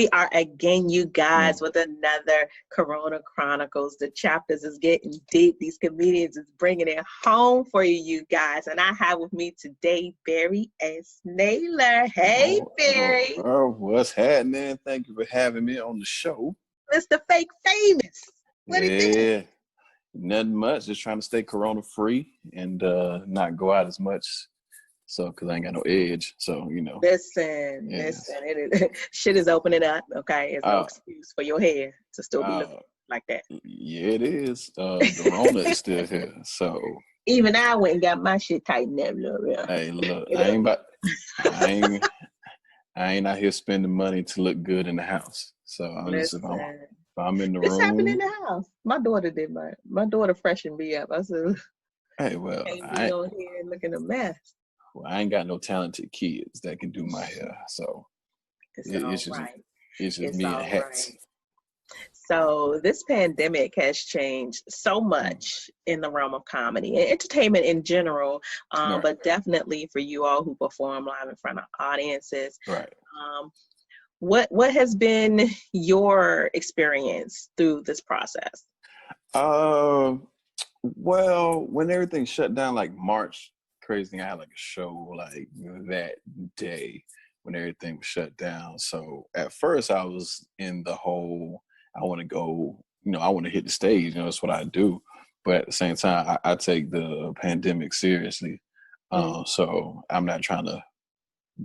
we are again, you guys, with another Corona Chronicles. The chapters is getting deep. These comedians is bringing it home for you, you guys. And I have with me today Barry S. Naylor. Hey, Barry. What's happening? Thank you for having me on the show. Mr. Fake Famous. What it do? Nothing much. Just trying to stay Corona free and not go out as much. So, because I ain't got no edge. So, Listen. Shit is opening up, okay? It's no excuse for your hair to still be looking like that. Yeah, it is. The Rona is still here. So. Even I went and got my shit tightened up, L'Oreal. Hey, look, I ain't out here spending money to look good in the house. So, if I'm in the room. This happened in the house. My daughter did my daughter freshened me up. I said, hey, well, I ain't on here looking a mess. Well, I ain't got no talented kids that can do my hair, so it's just me and hats. Right. So this pandemic has changed so much in the realm of comedy and entertainment in general, but definitely for you all who perform live in front of audiences. Right. What has been your experience through this process? Well, when everything shut down, like March. Crazy thing, I had like a show like that day when everything was shut down. So at first I was in the whole, I want to go, I want to hit the stage, that's what I do. But at the same time, I take the pandemic seriously. So I'm not trying to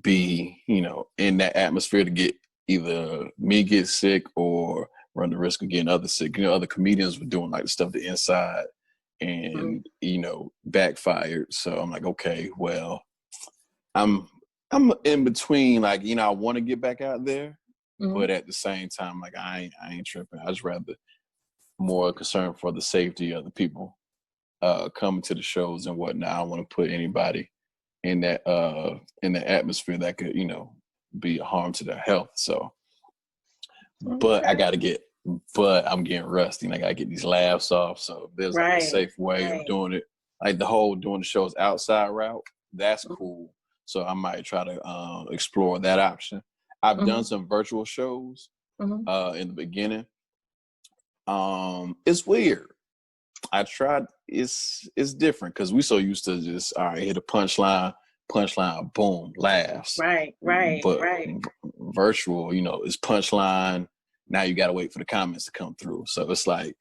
be, in that atmosphere to get either me get sick or run the risk of getting others sick. Other comedians were doing like the stuff the inside and backfired. So I'm like, okay, well, I'm in between, like, I want to get back out there, but at the same time, like, I ain't tripping. I just rather more concerned for the safety of the people coming to the shows and whatnot. I don't want to put anybody in that atmosphere that could be a harm to their health. So but I'm getting rusty and I gotta get these laughs off. So there's like a safe way of doing it. Like the whole doing the shows outside route, that's cool. So I might try to explore that option. I've done some virtual shows in the beginning. It's weird. I tried. It's different because we so used to just hit a punchline, boom, laughs. Right. But virtual, it's punchline. Now you gotta wait for the comments to come through. So it's like,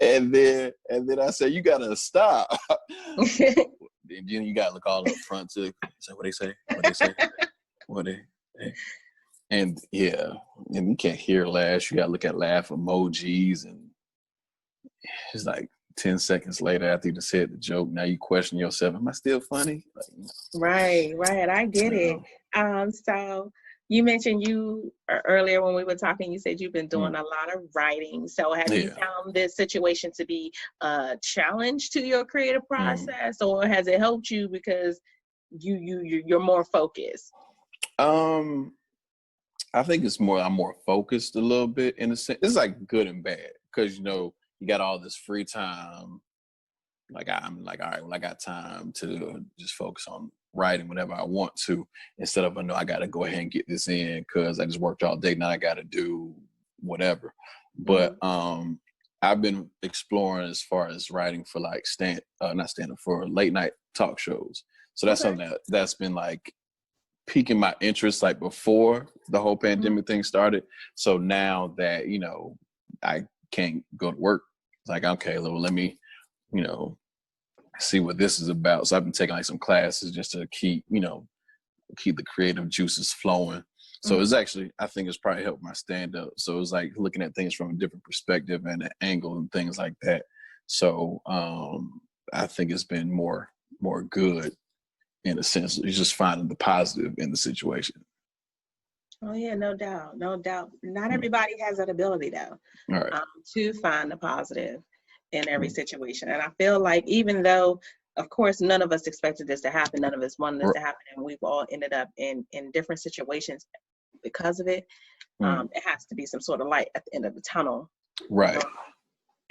and then I say you gotta stop. Then you gotta look all up front to say what they say, and you can't hear laughs. You gotta look at laugh emojis, and it's like 10 seconds later after you just said the joke. Now you question yourself: am I still funny? Right. I get it. So. You mentioned earlier when we were talking, you said you've been doing a lot of writing. So have you found this situation to be a challenge to your creative process, or has it helped you because you're more focused? I think it's I'm more focused a little bit in a sense. It's like good and bad because you got all this free time. Like I'm like, all right, well, I got time to just focus on writing whenever I want to, instead of I got to go ahead and get this in because I just worked all day. Now I got to do whatever. But I've been exploring as far as writing for like for late night talk shows. So that's something that's been like piquing my interest like before the whole pandemic thing started. So now that I can't go to work, it's like, okay, let me see what this is about. So I've been taking like some classes just to keep the creative juices flowing. So it's actually, I think it's probably helped my stand up. So it's like looking at things from a different perspective and an angle and things like that. So I think it's been more good in a sense. It's just finding the positive in the situation. Oh yeah, no doubt. Not everybody has that ability though, to find the positive in every situation. And I feel like even though, of course, none of us expected this to happen, none of us wanted this to happen, and we've all ended up in different situations because of it, it has to be some sort of light at the end of the tunnel. Right.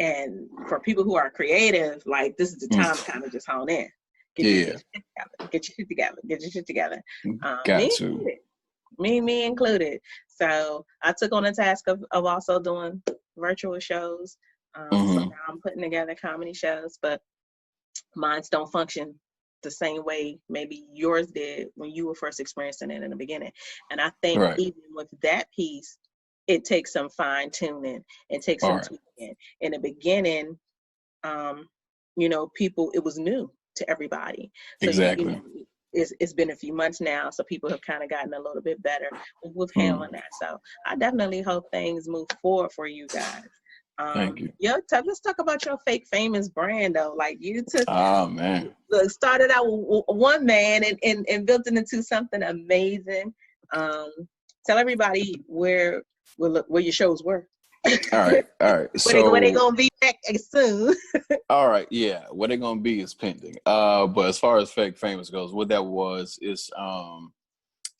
And for people who are creative, like this is the time to kind of just hone in. Get your shit together. Got to. Me included. So I took on the task of also doing virtual shows. So now I'm putting together comedy shows, but mine don't function the same way maybe yours did when you were first experiencing it in the beginning. And I think even with that piece, it takes some fine tuning and takes some tweaking. In the beginning, people, it was new to everybody. So it's been a few months now, so people have kind of gotten a little bit better with handling that. So I definitely hope things move forward for you guys. Thank you. Let's talk about your fake famous brand though. Like you took, started out with one man and built it into something amazing. Tell everybody where your shows were. All right. Where they gonna be back soon? All right, yeah. What they're gonna be is pending. But as far as fake famous goes, what that was is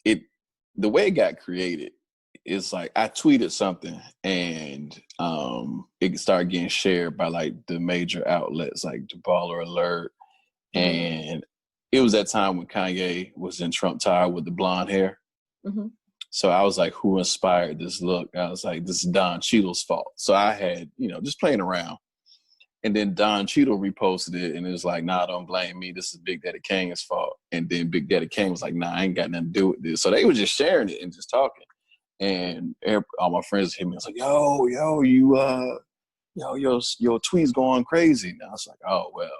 the way it got created is like I tweeted something and it started getting shared by like the major outlets like the Baller Alert, and it was that time when Kanye was in Trump Tower with the blonde hair. So I was like, who inspired this look? I was like, this is Don Cheadle's fault. So I had, just playing around. And then Don Cheadle reposted it and it was like, nah, don't blame me. This is Big Daddy Kane's fault. And then Big Daddy Kane was like, nah, I ain't got nothing to do with this. So they were just sharing it and just talking. And all my friends hit me. I was like, your tweet's going crazy. And I was like, oh, well.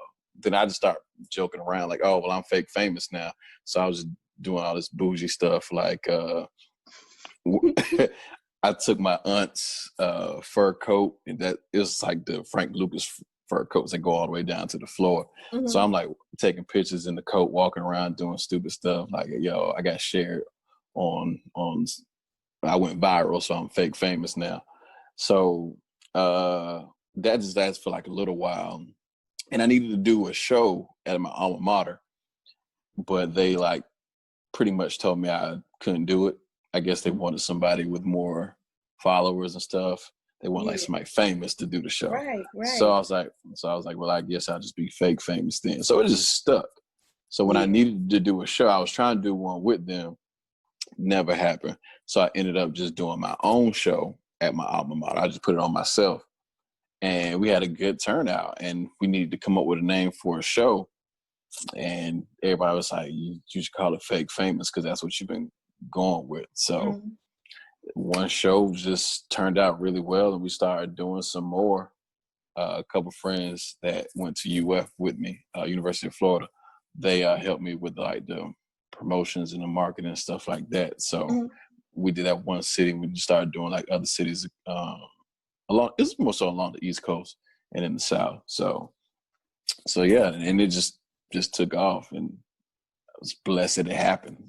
Then I just start joking around like, oh, well, I'm fake famous now. So I was just doing all this bougie stuff like, I took my aunt's fur coat, and that it was like the Frank Lucas fur coats that go all the way down to the floor. So I'm like taking pictures in the coat, walking around doing stupid stuff. Like, yo, I got shared on. I went viral, so I'm fake famous now. So that just lasted for like a little while, and I needed to do a show at my alma mater, but they like pretty much told me I couldn't do it. I guess they wanted somebody with more followers and stuff. They want like somebody famous to do the show. Right. So I was like, well, I guess I'll just be fake famous then. So it just stuck. So when I needed to do a show, I was trying to do one with them. Never happened. So I ended up just doing my own show at my alma mater. I just put it on myself. And we had a good turnout. And we needed to come up with a name for a show. And everybody was like, you should call it Fake Famous because that's what you've been going with. So one show just turned out really well, and we started doing some more. A couple friends that went to UF with me, University of Florida, they helped me with like the promotions and the marketing and stuff like that. So we did that one city. We just started doing like other cities it's more so along the East Coast and in the South. So yeah, and it just took off, and I was blessed that it happened.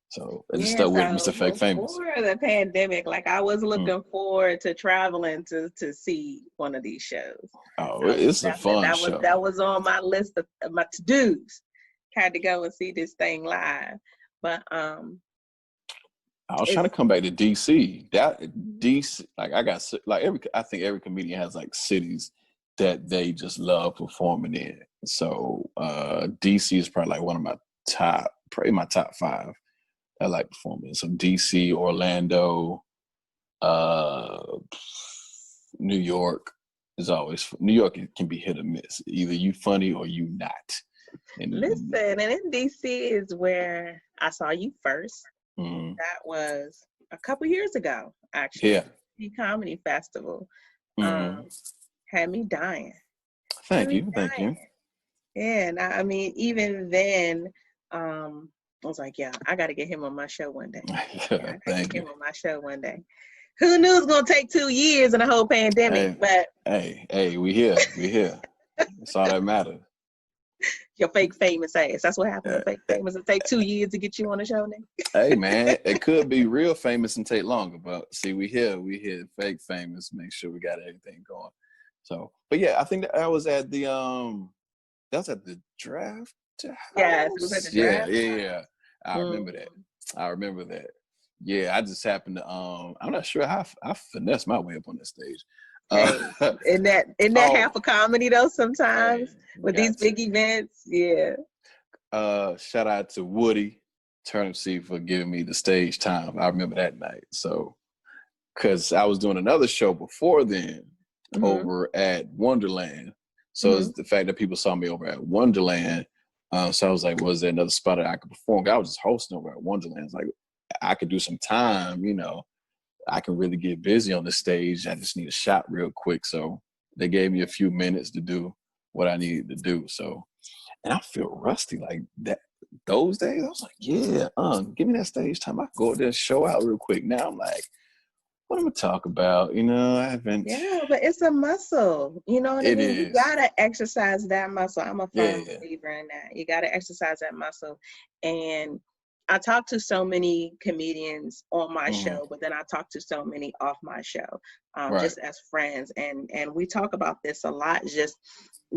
So I just stuck with Mr. Fake Famous. Before the pandemic, like I was looking forward to traveling to see one of these shows. Oh, it's a fun show. That was on my list of my to-dos. Had to go and see this thing live. But I was trying to come back to DC. DC, like I think every comedian has like cities that they just love performing in. So DC is probably like one of my top 5. I like performing. So DC, Orlando, New York is always. New York can be hit or miss. Either you funny or you not. Listen, and in DC is where I saw you first. That was a couple years ago, actually. Yeah. The Comedy Festival had me dying. Thank you. Yeah, and I mean, even then, I was like, yeah, I got to get him on my show one day. Thank you. Him on my show one day. Who knew it was gonna take 2 years and a whole pandemic? Hey, we here. That's all that matters. Your fake famous ass. That's what happened. Fake famous. It take 2 years to get you on the show now. Hey man, it could be real famous and take longer, but see, we here fake famous. Make sure we got everything going. So, but yeah, I think that I was at the draft. Yes, it was at the draft. Yeah. I remember that. Yeah, I just happened to I'm not sure how I finessed my way up on that stage. In that half of comedy though sometimes with these big events. Yeah. Shout out to Woody Turnipseed for giving me the stage time. I remember that night. So because I was doing another show before then over at Wonderland. So it's the fact that people saw me over at Wonderland. So I was like, was there another spot that I could perform? I was just hosting over at Wonderland. It's like, I could do some time, you know. I can really get busy on the stage. I just need a shot real quick. So they gave me a few minutes to do what I needed to do. So, and I feel rusty like that. Those days, I was like, yeah, give me that stage time. I can go out there and show out real quick. Now I'm like, what am I talk about? You know, I haven't. Yeah, but it's a muscle. You know what I mean? You gotta exercise that muscle. I'm a firm believer in that. You gotta exercise that muscle. And I talk to so many comedians on my show, but then I talk to so many off my show, just as friends. And we talk about this a lot, just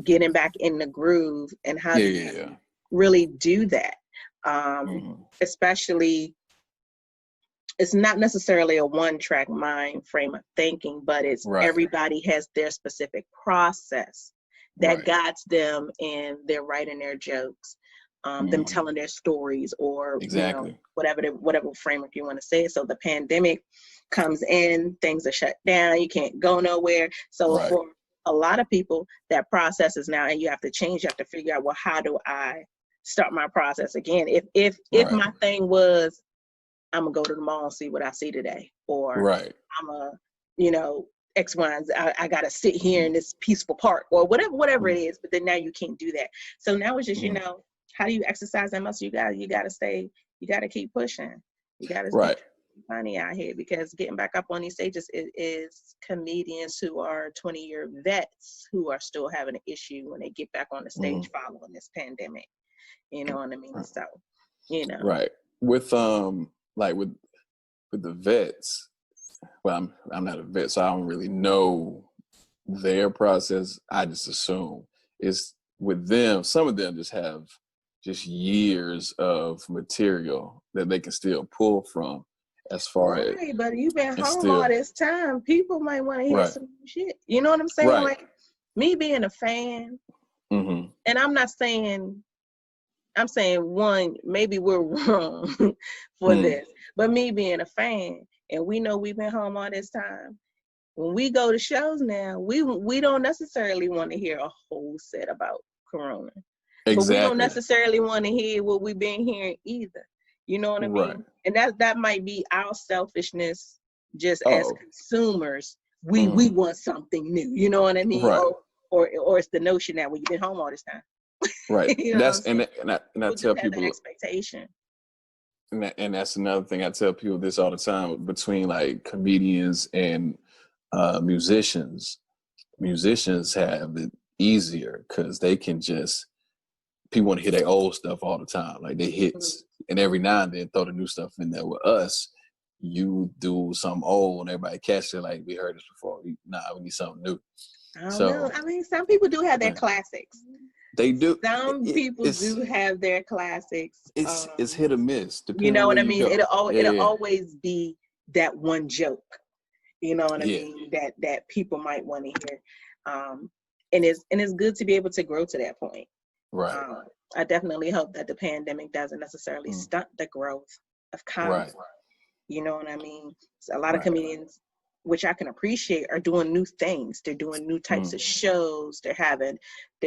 getting back in the groove and how to really do that. Especially, it's not necessarily a one-track mind frame of thinking, but it's everybody has their specific process that guides them in their writing their jokes, them telling their stories, or you know, whatever framework you want to say. So the pandemic comes in, things are shut down, you can't go nowhere. So for a lot of people, that process is now, and you have to change. You have to figure out, well, how do I start my process again? If my thing was, I'm gonna go to the mall and see what I see today, or I'm a, you know, X, Y, and Z. I gotta sit here in this peaceful park, or whatever it is. But then now you can't do that. So now it's just, you know, how do you exercise that muscle? You gotta keep pushing. You gotta keep funny out here, because getting back up on these stages is comedians who are 20-year vets who are still having an issue when they get back on the stage following this pandemic. You know what I mean? So, you know, with like with the vets, well, I'm not a vet, so I don't really know their process. I just assume it's with them. Some of them just have just years of material that they can still pull from, as far as. But you've been home all this time. People might want to hear some shit. You know what I'm saying? Like me being a fan, and I'm saying one, maybe we're wrong for this, but me being a fan, and we know we've been home all this time. When we go to shows now, we don't necessarily want to hear a whole set about Corona. But we don't necessarily want to hear what we've been hearing either. You know what I mean? And that might be our selfishness, just as consumers. We want something new. You know what I mean? Or it's the notion that, well, you've been home all this time. You know, that's and I tell people expectation. And that's another thing I tell people this all the time, between like comedians and musicians. Musicians have it easier because they can just, people want to hear their old stuff all the time, like they hits, and every now and then throw the new stuff in there. With us, you do something old and everybody catch it, like, we heard this before. We need something new. I don't know. I mean, some people do have their classics. They do. Some people do have their classics. It's hit or miss. You know what I mean? It'll always be that one joke. You know what I mean? That people might want to hear. And it's good to be able to grow to that point. I definitely hope that the pandemic doesn't necessarily stunt the growth of comedy. You know what I mean? So a lot of comedians, which I can appreciate, are doing new things. They're doing new types of shows. They're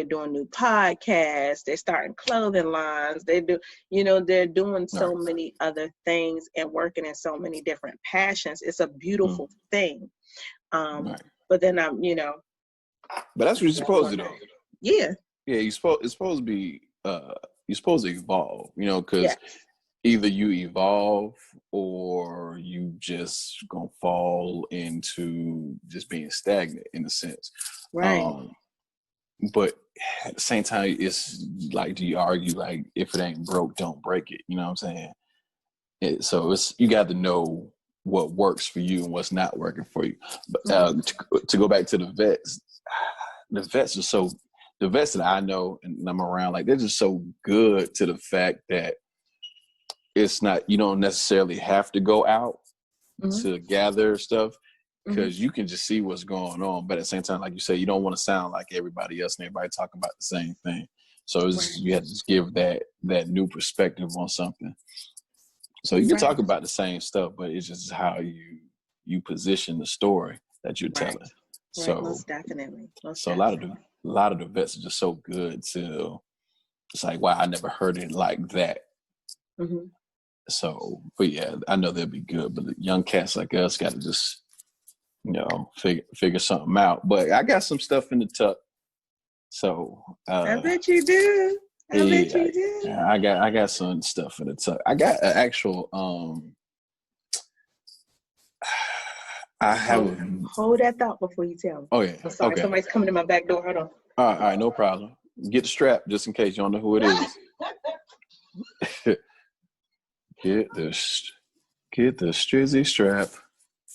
doing new podcasts. They're starting clothing lines. They're doing so many other things and working in so many different passions. It's a beautiful thing. But then but that's what you're supposed to do. Yeah, it's supposed to be. You're supposed to evolve. You know, because. Either you evolve or you just gonna fall into just being stagnant, in a sense. But at the same time, it's like, do you argue, like, if it ain't broke, don't break it? You know what I'm saying? So you got to know what works for you and what's not working for you. But to go back to the vets that I know and I'm around, like, they're just so good to the fact that it's not, you don't necessarily have to go out to gather stuff, because you can just see what's going on. But at the same time, like you say, you don't want to sound like everybody else and everybody talking about the same thing. So you have to just give that new perspective on something. So you can talk about the same stuff, but it's just how you you position the story that you're telling. Right, So most definitely. A lot of the vets are just so good till it's like, wow, I never heard it like that. Mm-hmm. So, but yeah, I know they'll be good. But the young cats like us got to just, figure something out. But I got some stuff in the tuck. So I bet you do. I bet you do. I got some stuff in the tuck. I got an actual I have hold that thought before you tell me. Oh yeah. I'm sorry, somebody's coming to my back door. Hold on. All right, no problem. Get the strap just in case you don't know who it is. Get the strizzy strap.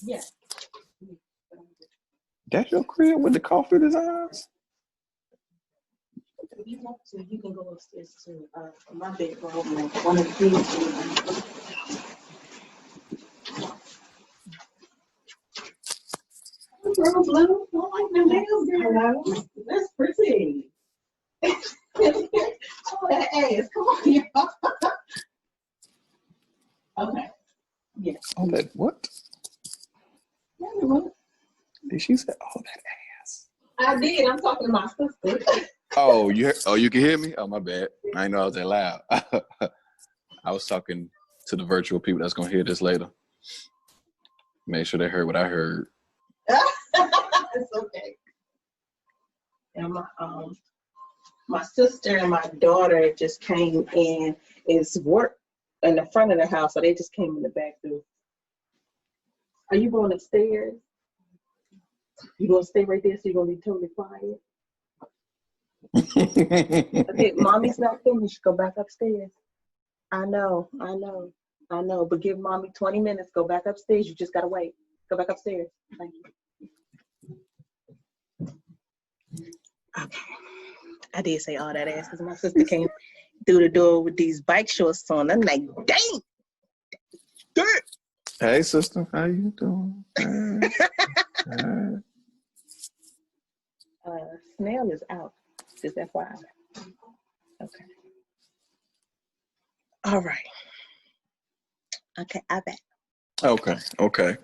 Yeah. That's your crib with the coffee designs? If you want to, you can go upstairs to my bedroom, like one of these. Girl, blue, I like them nails, girl. Hello? That's pretty. Oh, that ass. Come on, y'all. Okay. Yeah. Oh, that what? Yeah, what? Did she say, oh, that ass? I did. I'm talking to my sister. Oh, you can hear me? Oh, my bad. I didn't know I was that loud. I was talking to the virtual people that's going to hear this later. Make sure they heard what I heard. It's okay. And my sister and my daughter just came in. It's work in the front of the house, so they just came in the back door. Are you going upstairs? You gonna stay right there so you're gonna be totally quiet? Okay, mommy's not finished. Go back upstairs. I know. But give mommy 20 minutes. Go back upstairs. You just gotta wait. Go back upstairs. Thank you. Okay. I did say all that ass because my sister came through the door with these bike shorts on. I'm like, dang. Hey, sister, how you doing? Snail is out. Just FYI. Okay. All right. Okay, I bet. Okay. Okay,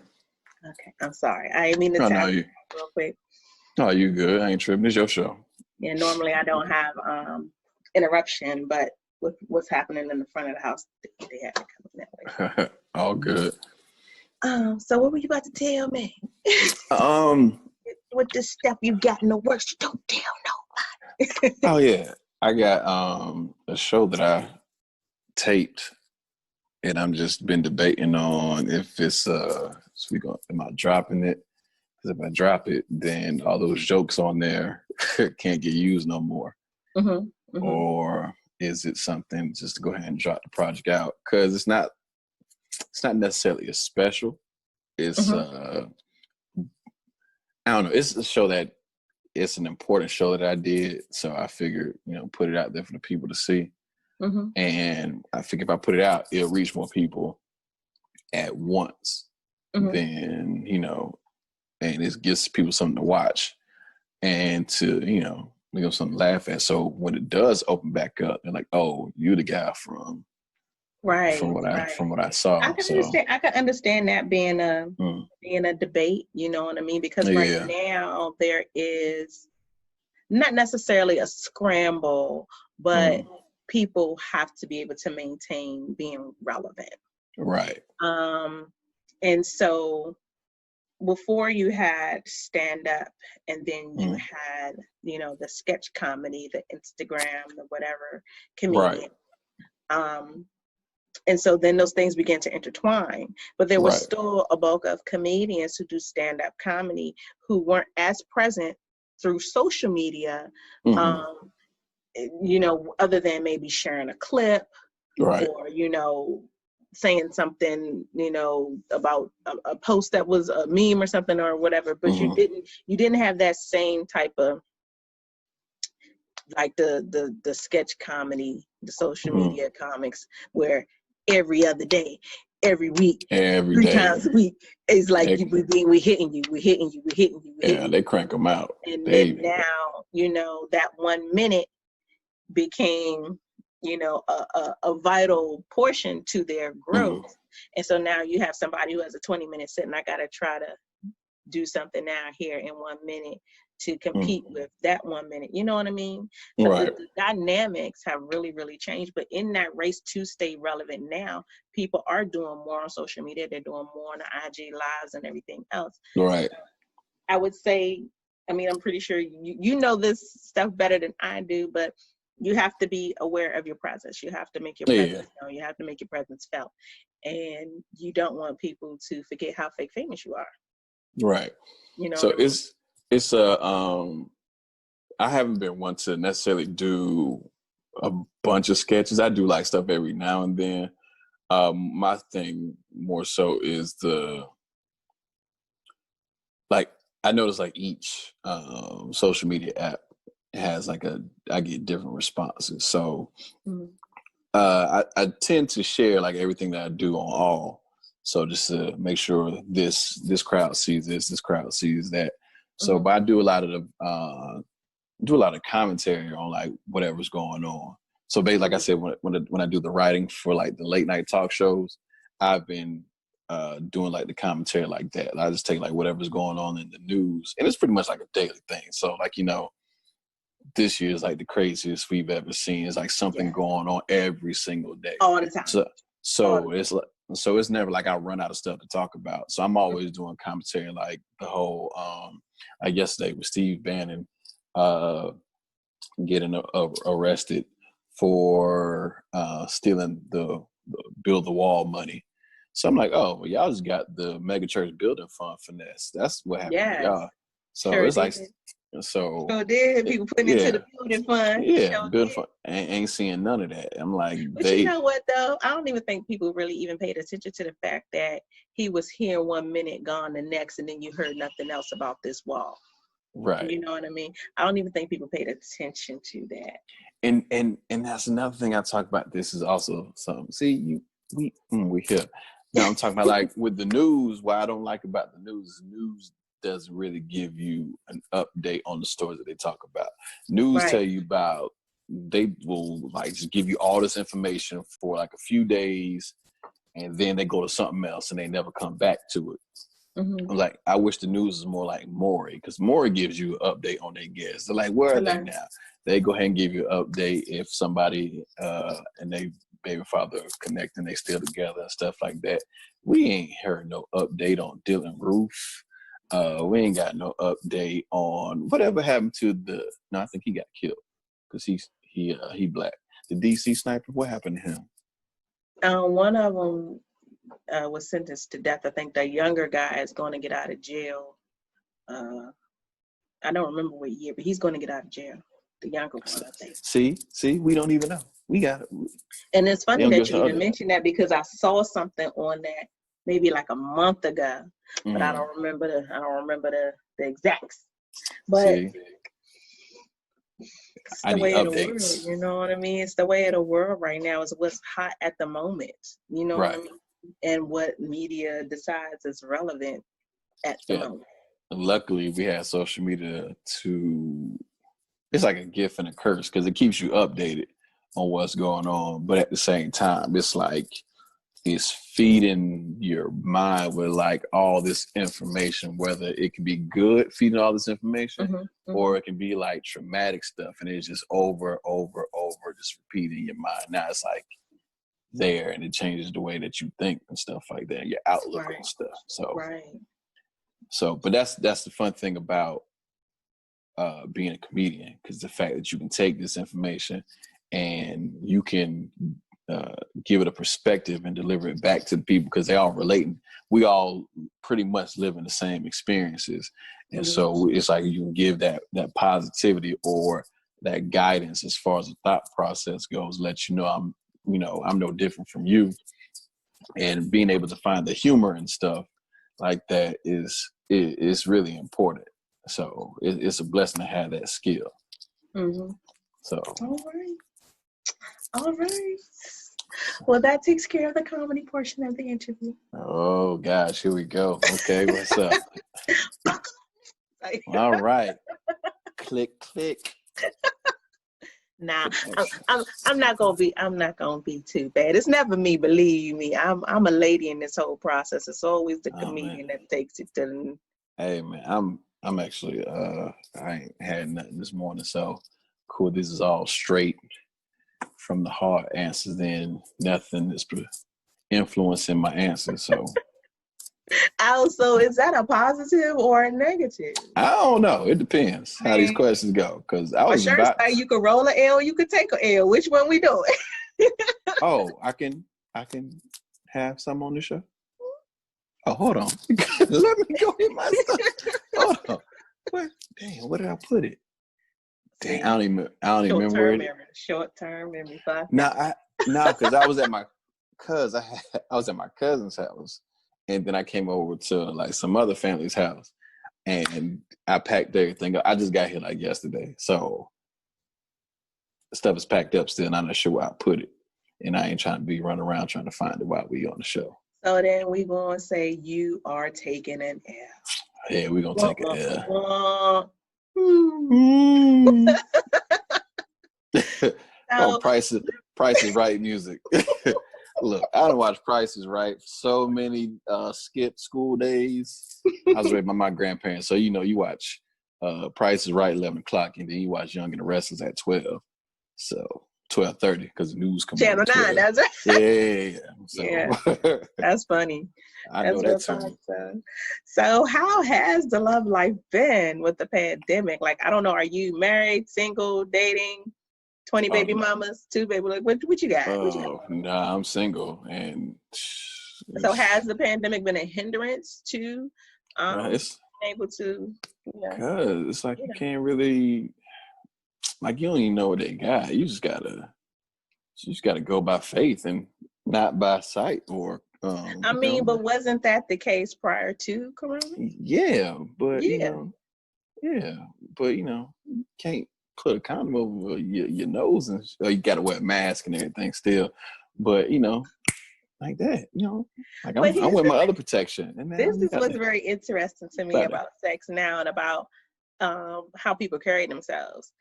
I'm sorry. I didn't mean to tell you real quick. No, you good. I ain't tripping. It's your show. Yeah, normally I don't have interruption, but with what's happening in the front of the house, they had to come that way. All good. So what were you about to tell me? With this stuff you got in the works, you don't tell nobody. Oh yeah, I got a show that I taped, and I'm just been debating on if it's am I dropping it? Because if I drop it, then all those jokes on there can't get used no more. Mm-hmm, mm-hmm. Or is it something just to go ahead and drop the project out? Because it's not necessarily a special. It's I don't know. It's a show that it's an important show that I did, so I figured put it out there for the people to see. Mm-hmm. And I think if I put it out, it'll reach more people at once. Mm-hmm. Then and it gives people something to watch and to something to laugh at. So when it does open back up, they're like, "Oh, you the guy from what I saw." I can understand that being a debate. You know what I mean? Because right now there is not necessarily a scramble, but people have to be able to maintain being relevant. Right. And so before you had stand up, and then you had the sketch comedy, the Instagram, the whatever comedian. Right. And so then those things began to intertwine, but there was still a bulk of comedians who do stand up comedy who weren't as present through social media, other than maybe sharing a clip, or saying something, about a post that was a meme or something or whatever, but you didn't have that same type of, like the sketch comedy, the social media comics, where every other day, every week, 3 times a week, it's like we hitting you. Yeah, they crank them out. And then now, that 1 minute became a vital portion to their growth. And so now you have somebody who has a 20-minute sit, and I got to try to do something now here in 1 minute to compete with that 1 minute. You know what I mean? So right. the dynamics have really, really changed. But in that race to stay relevant now, people are doing more on social media. They're doing more on the IG lives and everything else. Right. I would say, I'm pretty sure you know this stuff better than I do, but you have to be aware of your presence. You have to make your presence known. You have to make your presence felt. And you don't want people to forget how fake famous you are. Right. So it's I haven't been one to necessarily do a bunch of sketches. I do like stuff every now and then. My thing more so is I notice like each social media app has I get different responses. So I tend to share like everything that I do on all. So just to make sure this crowd sees this crowd sees that. So, but I do a lot of commentary on like whatever's going on. So basically, like I said, when I do the writing for like the late night talk shows, I've been doing like the commentary like that. I just take like whatever's going on in the news, and it's pretty much like a daily thing. So like, this year is like the craziest we've ever seen. It's like something going on every single day. All the time. So it's never like I run out of stuff to talk about. So I'm always doing commentary, like the whole like yesterday with Steve Bannon getting arrested for stealing the Build the Wall money. So I'm like, oh, well, y'all just got the mega church building fund finesse. That's what happened to y'all. So it's like, so did people putting into the building fund? Building fund. Ain't seeing none of that. I'm like, but you know what though? I don't even think people really even paid attention to the fact that he was here 1 minute, gone the next, and then you heard nothing else about this wall. Right. You know what I mean? I don't even think people paid attention to that. And that's another thing I talk about. This is also something. See, we here. Now I'm talking about like with the news. What I don't like about the news doesn't really give you an update on the stories that they talk about. News tell you about, they will like just give you all this information for like a few days, and then they go to something else and they never come back to it. Like, I wish the news was more like Maury, because Maury gives you an update on their guests. They're like, where are they now? They go ahead and give you an update if somebody and they baby father connect and they still together and stuff like that. We ain't heard no update on Dylan Roof. We ain't got no update on whatever happened to I think he got killed because he black. The DC sniper, what happened to him? One of them was sentenced to death. I think the younger guy is going to get out of jail. I don't remember what year, but he's going to get out of jail. The younger one, I think. See, we don't even know. We got it. And it's funny that you even mentioned that, because I saw something on that maybe like a month ago, but I don't remember the exacts. But it's the way of the world, you know what I mean? It's the way of the world right now. Is what's hot at the moment, you know what I mean? And what media decides is relevant at the moment. And luckily, we have social media it's like a gift and a curse, because it keeps you updated on what's going on. But at the same time, it's like it's feeding your mind with like all this information, whether it can be good, feeding all this information, or it can be like traumatic stuff. And it's just over, just repeating your mind. Now it's like there, and it changes the way that you think and stuff like that, your outlook on stuff. So, but that's the fun thing about being a comedian, because the fact that you can take this information and you can give it a perspective and deliver it back to the people, because they all relating. We all pretty much live in the same experiences, and so it's like you can give that positivity or that guidance as far as the thought process goes. Let you know I'm no different from you, and being able to find the humor and stuff like that is really important. So it's a blessing to have that skill. So all right. Well, that takes care of the comedy portion of the interview. Oh gosh, here we go. Okay, what's up? All right. Click. Nah, I'm not gonna be too bad. It's never me, believe me. I'm a lady in this whole process. It's always the comedian that takes it to. Hey man, I'm actually I ain't had nothing this morning, so cool. This is all straight from the heart answers. Then nothing is influencing my answers. So. Also, is that a positive or a negative? I don't know. It depends how these questions go. Because I was about say you could roll an L, you could take an L. Which one we doing? Oh, I can have some on the show. Oh, hold on. Let me go get my stuff. Hold on. What? Damn, where did I put it? Damn, I don't even remember where it is. Short-term memory. Because I was at my cousin's house, and then I came over to like some other family's house, and I packed everything up. I just got here like yesterday, so stuff is packed up still, and I'm not sure where I put it, and I ain't trying to be running around trying to find it while we on the show. So then we gonna say you are taking an L. Yeah, we gonna take an L. Oh, Price is Right music. Look, I don't watch Price is Right. So many skip school days. I was raised by my grandparents, so you watch Price is Right 11 o'clock, and then you watch Young and the Restless at 12. So 12:30 because the news comes on. Channel 9. That's right. Yeah. So, yeah, that's funny. I know that too. So how has the love life been with the pandemic? Like, I don't know. Are you married, single, dating? 20 baby mamas, 2 baby. Like, what you got? Nah, I'm single, and so has the pandemic been a hindrance to able to? Cause it's like you can't really, like, you don't even know what they got. You just gotta go by faith and not by sight. Or I mean, but wasn't that the case prior to Corona? Yeah, but you can't put a condom over your nose, and you got to wear a mask and everything still. But like that, like I'm with my other protection. And this is what's very interesting to me about sex now, and about how people carry themselves.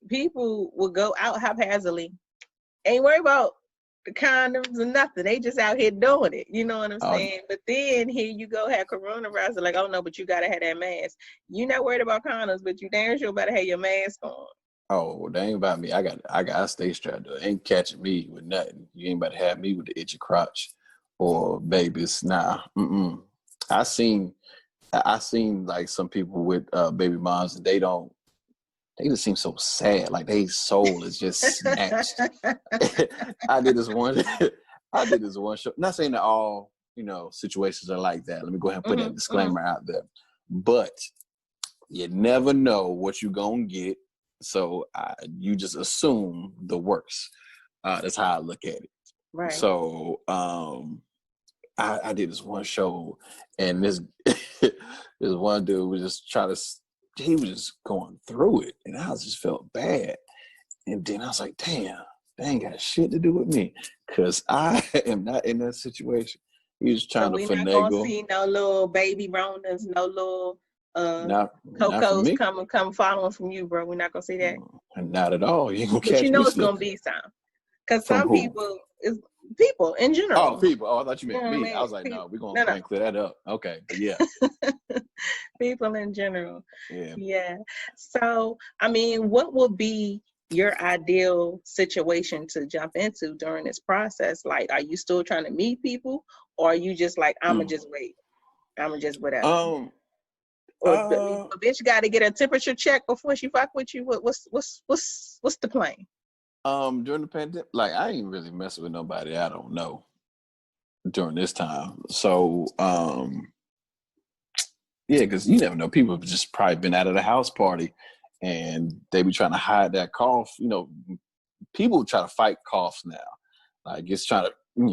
People will go out haphazardly, ain't worried about the condoms or nothing. They just out here doing it. You know what I'm saying? But then here you go, have coronavirus. They're like, oh no, but you gotta have that mask. You're not worried about condoms, but you damn sure better have your mask on. Oh, well, that ain't about me. I got stay strapped up. Ain't catching me with nothing. You ain't about to have me with the itchy crotch or babies. Nah. I seen like some people with baby moms, and they just seem so sad. Like their soul is just snatched. I did this one show. Not saying that all, situations are like that. Let me go ahead and put that disclaimer out there. But you never know what you're gonna get. So you just assume the worst. That's how I look at it. Right. So I did this one show, and this this one dude was just he was just going through it, and I just felt bad. And then I was like, damn, they ain't got shit to do with me, because I am not in that situation. He was trying to finagle. We're not gonna see no little baby Ronas, no little Cocos come following from you, bro. We're not gonna see that. Not at all. You ain't gonna catch me. It's gonna be some, because some people is people in general. Oh, people. Oh, I thought you meant me. I was like, no, we're gonna clear that up. Okay, but yeah. People in general. Yeah. So, I mean, what would be your ideal situation to jump into during this process? Like, are you still trying to meet people, or are you just like, I'ma just wait? I'ma just whatever. Or a bitch got to get a temperature check before she fuck with you. What's the plan? During the pandemic, like, I ain't really messing with nobody I don't know during this time. So yeah, because you never know. People have just probably been out of the house party, and they be trying to hide that cough. People try to fight coughs now. Like, it's trying to, you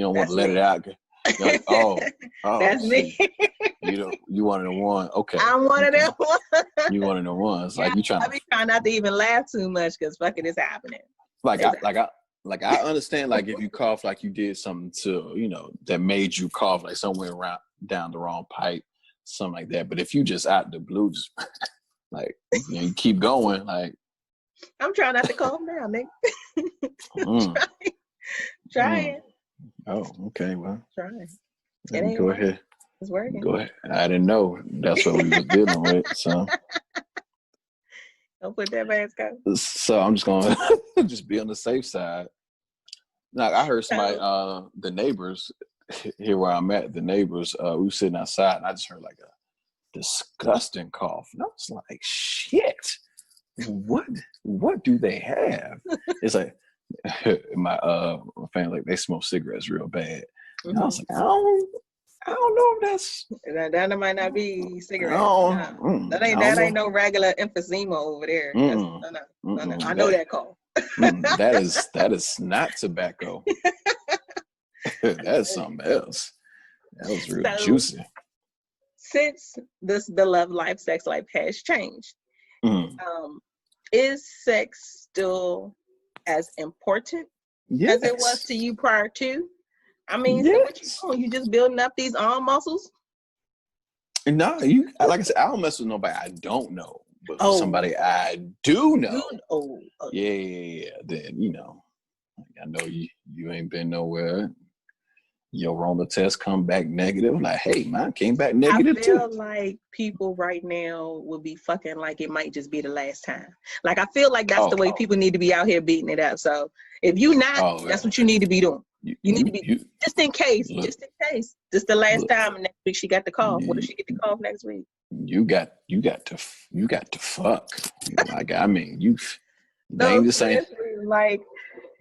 don't want to let it out. You're like, oh, that's me. You one of the one. Okay, I'm one of them ones. You one of the ones. Like, you trying. I be trying not to even laugh too much, because fucking it's happening. I understand, like, if you cough like you did something to, that made you cough, like somewhere around down the wrong pipe, something like that. But if you just out the blue, just like, you keep going, like, I'm trying not to calm down, nigga. Trying. Oh, okay. Well, trying. Let me go ahead. It's working. Go ahead. I didn't know that's what we was dealing with. So don't put that mask on. So I'm just gonna just be on the safe side. Now I heard somebody, the neighbors here where I'm at, the neighbors, we were sitting outside, and I just heard like a disgusting cough, and I was like, "Shit, what do they have?" It's like my family, like, they smoke cigarettes real bad. And I was like, I don't know if that's that might not be cigarettes. That ain't no regular emphysema over there. No. I know that call. that is not tobacco. That's something else. That was real juicy. Since the love life, sex life has changed, is sex still as important as it was to you prior to? I mean, so what you doing? You just building up these arm muscles? No, like I said, I don't mess with nobody I don't know. But for somebody I do know, yeah, then I know you ain't been nowhere. Your Rona test come back negative. Like, hey, mine came back negative too. I feel like people right now will be fucking like it might just be the last time. Like, I feel like that's the way people need to be out here beating it up. So if you not, that's what you need to be doing. You need to be just in case. Just the last time. And next week she got the call. What if she get the call next week? You got to fuck. Like, I mean, like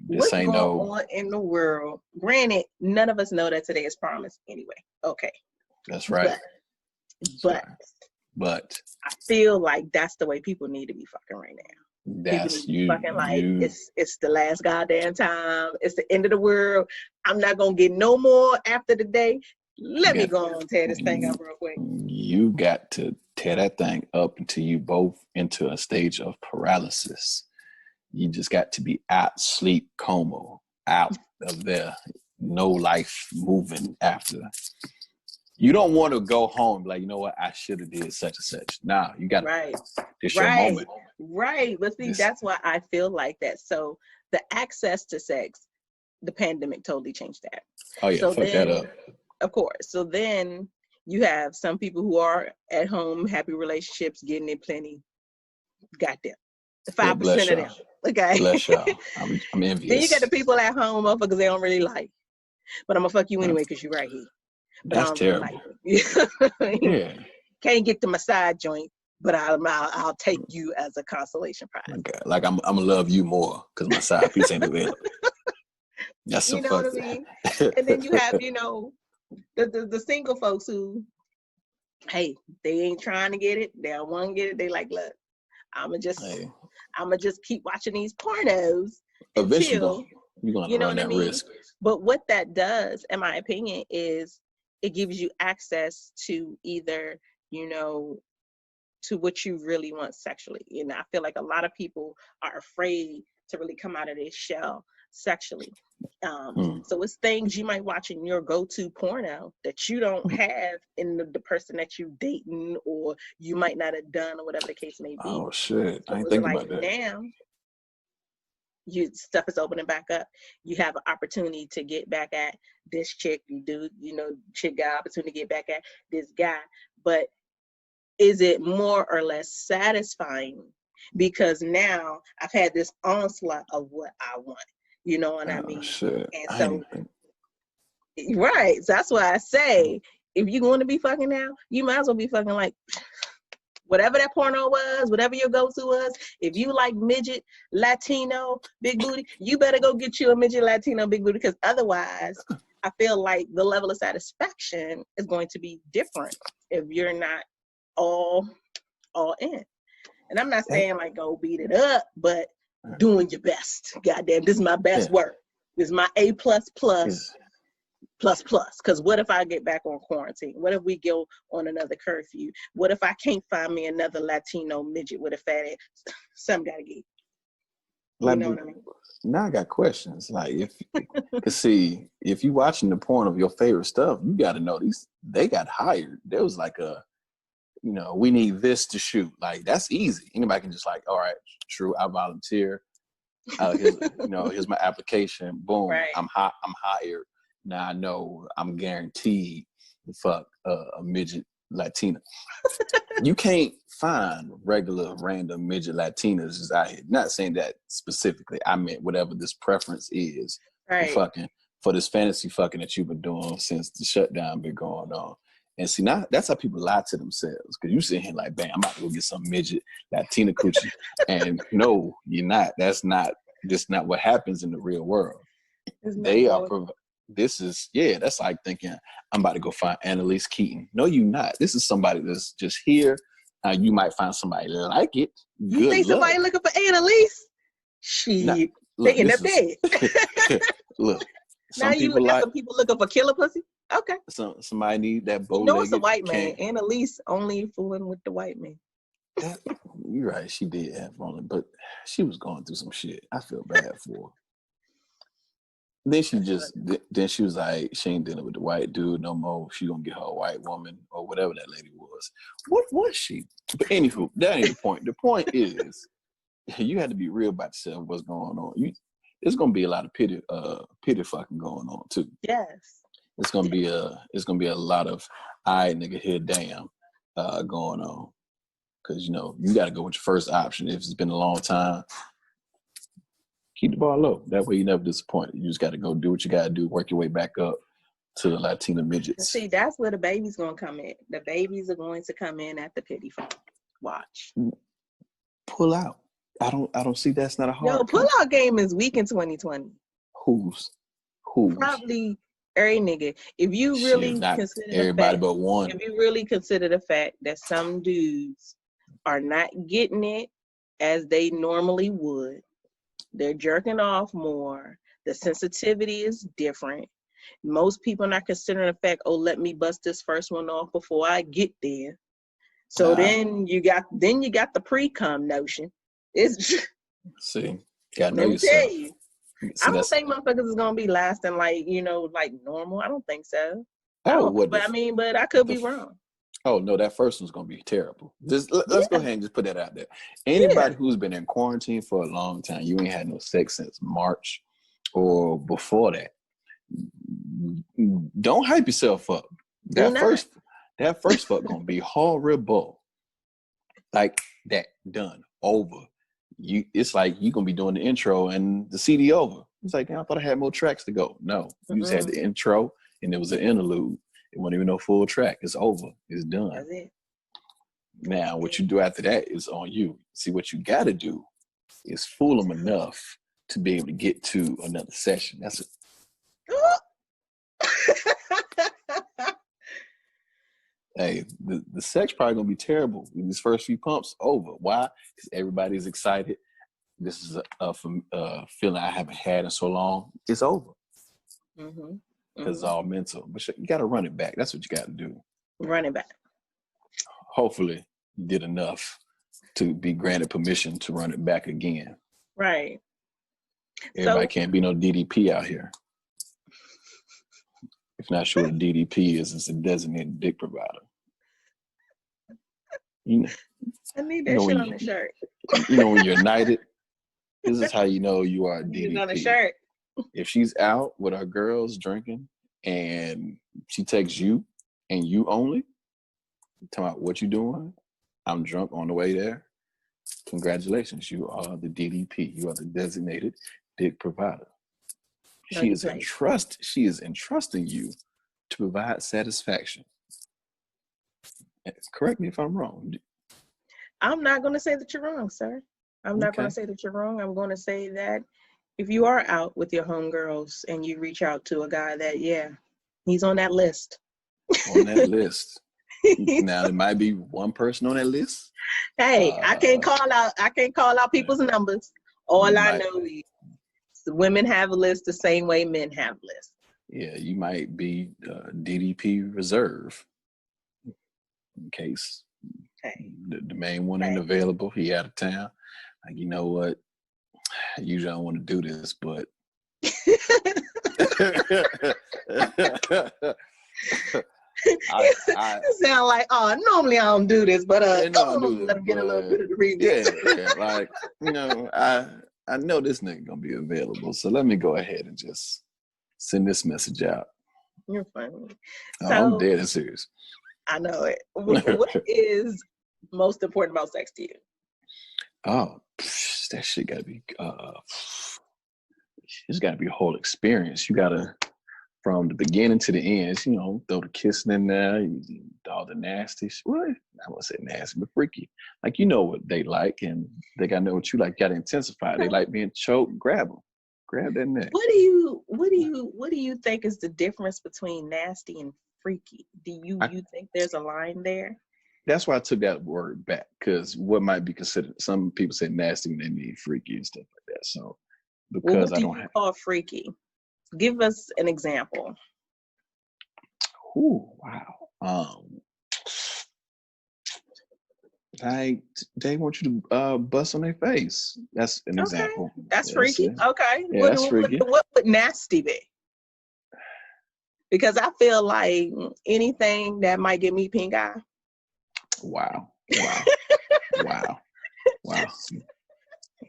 what's going on in the world? Granted, none of us know that today is promised anyway. Okay. That's right. But I feel like that's the way people need to be fucking right now. That's you fucking like it's the last goddamn time. It's the end of the world. I'm not gonna get no more after the day. Let me go on and tear this thing up real quick. You got to tear that thing up until you both into a stage of paralysis. You just got to be out, sleep, coma, out of there. No life moving after. You don't want to go home like, you know what, I should have did such and such. Nah, you got it's your moment. Right. But see, that's why I feel like that. So the access to sex, the pandemic totally changed that. Oh yeah, so fuck that up. Of course. So then you have some people who are at home, happy relationships, getting it plenty. Got them. 5% of them. Okay. Bless y'all. I'm envious. Then you got the people at home, motherfuckers they don't really like. But I'm gonna fuck you anyway because you're right here. But that's terrible. Yeah. Can't get to my side joint, but I'll take you as a consolation prize. Okay. Like I'm gonna love you more because my side piece ain't available. That's some what I mean? And then you have, the single folks who, hey, they ain't trying to get it. They don't want to get it. They like, look, I'ma just keep watching these pornos. Eventually, you're gonna run that risk. But what that does, in my opinion, is it gives you access to either, to what you really want sexually. I feel like a lot of people are afraid to really come out of their shell sexually. So it's things you might watch in your go-to porno that you don't have in the person that you dating or you might not have done or whatever the case may be. Oh shit, I ain't thinking about that. Now, stuff is opening back up. You have an opportunity to get back at this chick. Chick got opportunity to get back at this guy. But is it more or less satisfying? Because now I've had this onslaught of what I want. You know what I mean? Shit. And so, right. So that's why I say, if you're going to be fucking now, you might as well be fucking like whatever that porno was, whatever your go-to was. If you like midget, Latino, big booty, you better go get you a midget, Latino, big booty, because otherwise, I feel like the level of satisfaction is going to be different if you're not all in. And I'm not saying like go beat it up, but doing your best. Goddamn, this is my best work. This is my A++. Because what if I get back on quarantine? What if we go on another curfew? What if I can't find me another Latino midget with a fat ass? Something gotta get. You know what I mean? Now I got questions. Like if you watching the porn of your favorite stuff, you got to know they got hired. There was like we need this to shoot. Like, that's easy. Anybody can just like, all right, true, I volunteer. Here's my application. Boom, right. I'm hired. Now I know I'm guaranteed to fuck a midget Latina. You can't find regular random midget Latinas just out here. Not saying that specifically. I meant whatever this preference is for this fantasy fucking that you've been doing since the shutdown been going on. And see, now that's how people lie to themselves. Because you sit here like, bam, I'm about to go get some midget Latina coochie. And no, you're not. That's not what happens in the real world. That's like thinking, I'm about to go find Annalise Keaton. No, you're not. This is somebody that's just here. You might find somebody like it. You think somebody looking for Annalise? Shit. They end up dead. Look. Now you look at some people looking for killer pussy? Okay. Somebody need that bow-legged. No, it's a white man. Annalise only fooling with the white man. You're right. She did have only, but she was going through some shit. I feel bad for her. Then she was like, she ain't dealing with the white dude no more. She gonna get her a white woman or whatever that lady was. What was she? But anywho, that ain't the point. The point is, you had to be real about yourself. What's going on? There's gonna be a lot of pity fucking going on too. Yes. It's gonna be a lot of nigga here damn going on. Cause you gotta go with your first option. If it's been a long time, keep the ball low. That way you're never disappointed. You just gotta go do what you gotta do, work your way back up to the Latina midgets. See, that's where the baby's gonna come in. The babies are going to come in at the pity phone. Watch. Pull out. I don't see that's not a hard. Pull-out game is weak in 2020. Who's? Probably every nigga. If you really consider everybody but one. If you really consider the fact that some dudes are not getting it as they normally would, they're jerking off more. The sensitivity is different. Most people are not considering the fact, let me bust this first one off before I get there. So then you got the pre-cum notion. See, gotta know let me yourself. tell you. I don't think motherfuckers is gonna be lasting like normal. I don't think so. But I could be wrong. Oh no, that first one's gonna be terrible. Let's go ahead and just put that out there. Anybody who's been in quarantine for a long time, you ain't had no sex since March or before that. Don't hype yourself up. That first fuck gonna be horrible. Like that, done, over. It's like you gonna be doing the intro and the CD over. It's like, I thought I had more tracks to go. No, you just had the intro and it was an interlude. It wasn't even no full track. It's over. It's done. That's it. Now, what you do after that is on you. See, what you got to do is fool them enough to be able to get to another session. That's it. Hey, the sex probably gonna be terrible. These first few pumps over. Why? Because everybody's excited. This is a feeling I haven't had in so long. It's over. Because it's all mental. But you got to run it back. That's what you got to do. Run it back. Hopefully, you did enough to be granted permission to run it back again. Right. Everybody can't be no DDP out here. If not sure what a DDP is, it's a designated dick provider. I need that shit on the shirt. When you're knighted, this is how you know you are a DDP. It's on the shirt. If she's out with her girls drinking and she texts you and you only, talking about what you doing, I'm drunk on the way there. Congratulations, you are the DDP. You are the designated dick provider. She is entrusting you to provide satisfaction. Correct me if I'm wrong. I'm not going to say that you're wrong, sir. I'm not going to say that you're wrong. I'm going to say that if you are out with your homegirls and you reach out to a guy that, he's on that list. On that list. Now, there might be one person on that list. Hey, I can't call out people's numbers. All I know is women have a list the same way men have lists. Yeah, you might be DDP reserve in case the main one ain't available. He out of town. Like, you know what? I usually don't want to do this, but It sound like, oh, normally I don't do this, but come on, let him get a little bit of the remix. Yeah, like, I know this nigga gonna be available, so let me go ahead and just send this message out. You're funny. So, I'm dead and serious. I know it. What is most important about sex to you? Oh, that shit gotta be it's gotta be a whole experience. You gotta, from the beginning to the end, throw the kissing in there, all the nasty shit. Well, I won't say nasty, but freaky. Like, you know what they like, and they gotta know what you like. You gotta intensify. They like being choked. Grab them. Grab that neck. What do you think is the difference between nasty and freaky? Do you think there's a line there? That's why I took that word back, because what might be considered, some people say nasty when they mean freaky and stuff like that. So because what do you call freaky? Give us an example. Oh, wow. Like, they want you to bust on their face. That's an example. That's freaky. Okay. Yeah, that's freaky. What would nasty be? Because I feel like anything that might give me pink eye. Wow.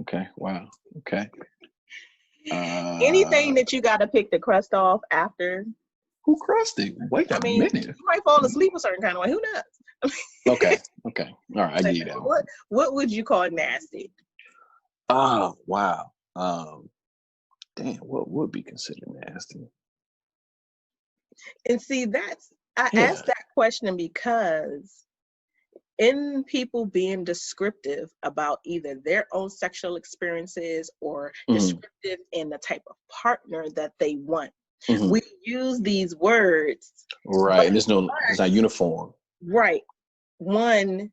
Okay. Wow. Okay. Anything that you got to pick the crust off after. Who crusty? Wait a minute. You might fall asleep a certain kind of way. Who knows? Okay. All right. I get you that one. What would you call nasty? Oh, wow. Damn, what would be considered nasty? And see, I asked that question because in people being descriptive about either their own sexual experiences or descriptive in the type of partner that they want, we use these words. Right, and it's not uniform. Right. One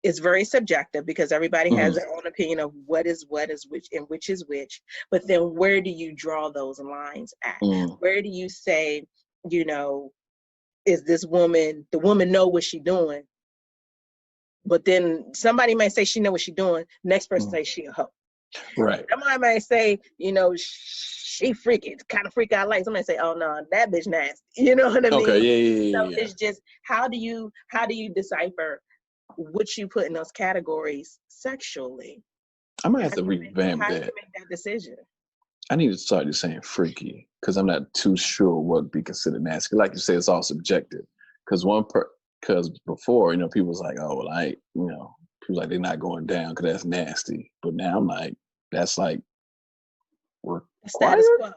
is very subjective because everybody has their own opinion of what is which and which is which. But then where do you draw those lines at? Where do you say, is this woman, the woman know what she's doing? But then somebody might say she know what she's doing. Next person say she a hoe. Right. Somebody might say, she freaky. It's kind of freak I like. Somebody say, oh no, that bitch nasty. You know what I mean? Okay, yeah. So it's just how do you decipher what you put in those categories sexually? I might have to revamp that. How do you make that decision? I need to start just saying freaky because I'm not too sure what would be considered nasty. Like you say, it's all subjective. Because before, people was like, oh, well, people like they're not going down because that's nasty. But now I'm like, that's like status quo.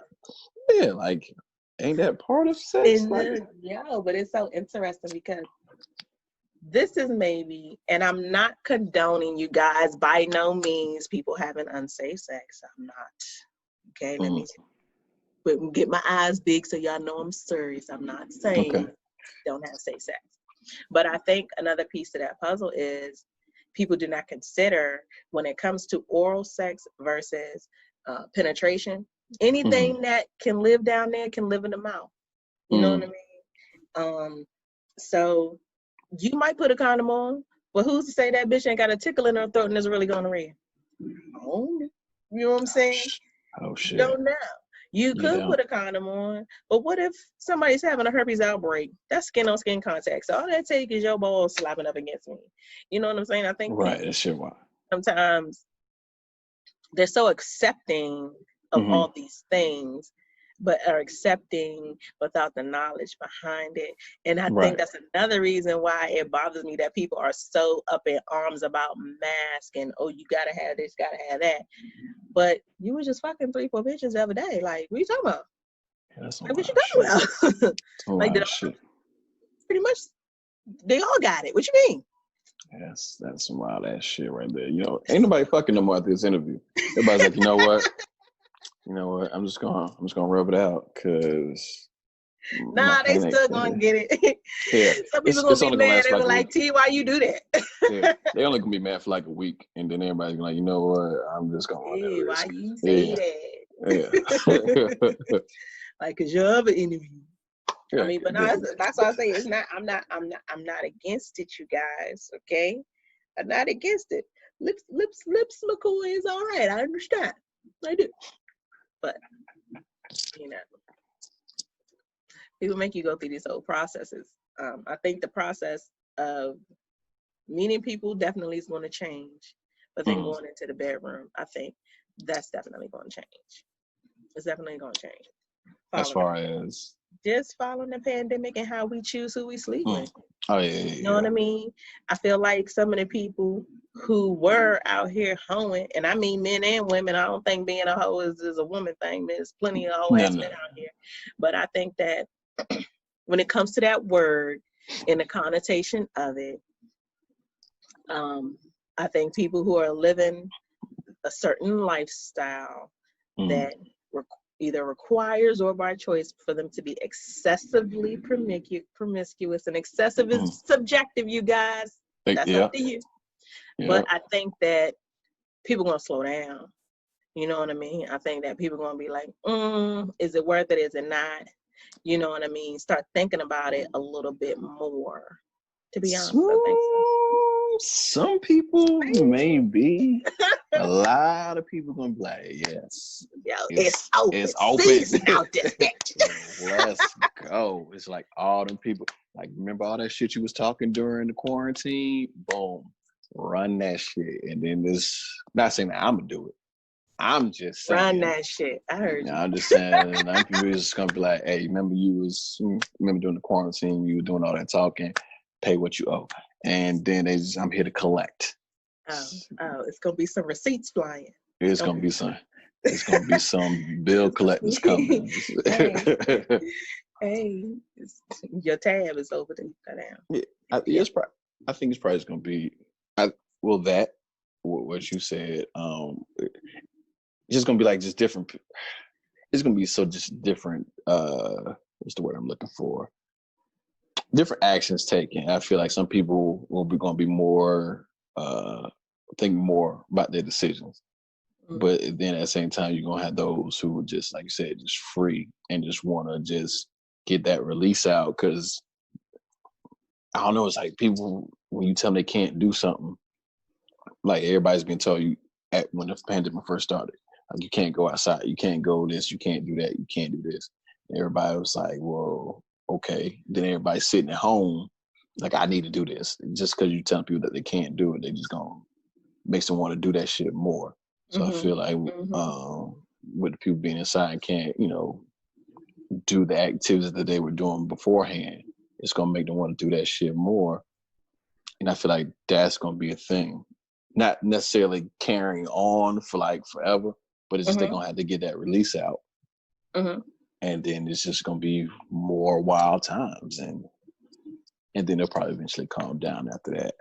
Yeah, like, ain't that part of sex? But it's so interesting because this is maybe, and I'm not condoning you guys by no means people having unsafe sex. I'm not. Okay, let me get my eyes big so y'all know I'm serious. I'm not saying don't have safe sex. But I think another piece of that puzzle is people do not consider when it comes to oral sex versus penetration, anything that can live down there can live in the mouth. You know what I mean? So you might put a condom on, but who's to say that bitch ain't got a tickle in her throat and is really gonna read? You know what I'm saying? Oh shit. You don't know. You could put a condom on, but what if somebody's having a herpes outbreak? That's skin on skin contact. So all that take is your balls slapping up against me. You know what I'm saying? I think that shit. Wow. Sometimes they're so accepting of all these things, but are accepting without the knowledge behind it. And I think that's another reason why it bothers me that people are so up in arms about masks and, oh, you gotta have this, gotta have that. But you were just fucking 3-4 bitches the other day. Like, what are you talking about? Yeah, that's like, what you talking about? Like, shit. Pretty much, they all got it. What you mean? That's some wild ass shit right there. Ain't nobody fucking no more at this interview. Everybody's like, you know what? I'm just gonna rub it out because. Nah, they still gonna get it. Yeah. Some people gonna be mad. They were like, T, why you do that? Yeah. They only gonna be mad for like a week, and then everybody's like, you know what? I'm just gonna. Hey, why you say that? Yeah. Like, cause your other interview. Yeah, I mean, but no, that's what I say. It's not. I'm not against it, you guys. Okay, I'm not against it. Lips, McCoy is all right. I understand. I do. But People make you go through these whole processes. I think the process of meeting people definitely is going to change, but then going into the bedroom, I think that's definitely going to change. It's definitely going to change. As far as just following the pandemic and how we choose who we sleep with. Oh yeah, you know what I mean? I feel like some of the people who were out here hoeing, and I mean men and women. I don't think being a hoe is a woman thing. There's plenty of hoe ass men out here, but I think that when it comes to that word and the connotation of it, I think people who are living a certain lifestyle that either requires or by choice for them to be excessively promiscuous, and excessive is subjective, you guys. That's up to you. But I think that people are going to slow down. You know what I mean? I think that people are going to be like, is it worth it? Is it not? You know what I mean? Start thinking about it a little bit more, to be honest. I think so. Some people maybe. A lot of people gonna be like, yes. Yo, it's open. It's open. Out this bitch. Let's go. It's like all them people. Like, remember all that shit you was talking during the quarantine? Boom. Run that shit. And then this, not saying that I'm gonna do it. I'm just saying. Run that shit. I heard you. I'm just saying, people just gonna be like, hey, remember during the quarantine, you were doing all that talking, pay what you owe. And then I'm here to collect. Oh, it's gonna be some receipts flying. It's gonna be some bill collectors coming. hey, your tab is over there. Yeah, I think it's probably gonna be. What you said. It's just gonna be like just different. It's gonna be just different. What's the word I'm looking for? Different actions taken. I feel like some people will be going to be more, think more about their decisions. But then at the same time, you're going to have those who are just, like you said, just free and just want to just get that release out. Because, I don't know, it's like people, when you tell them they can't do something, like everybody's been told you when the pandemic first started, like you can't go outside, you can't go this, you can't do that, you can't do this. And everybody was like, whoa. Okay, then everybody's sitting at home, like I need to do this. Just because you tell people that they can't do it, they just gonna makes them want to do that shit more. So I feel like with the people being inside and can't, do the activities that they were doing beforehand, it's gonna make them want to do that shit more. And I feel like that's gonna be a thing. Not necessarily carrying on for like forever, but it's just they're gonna have to get that release out. And then it's just gonna be more wild times, and then they'll probably eventually calm down after that.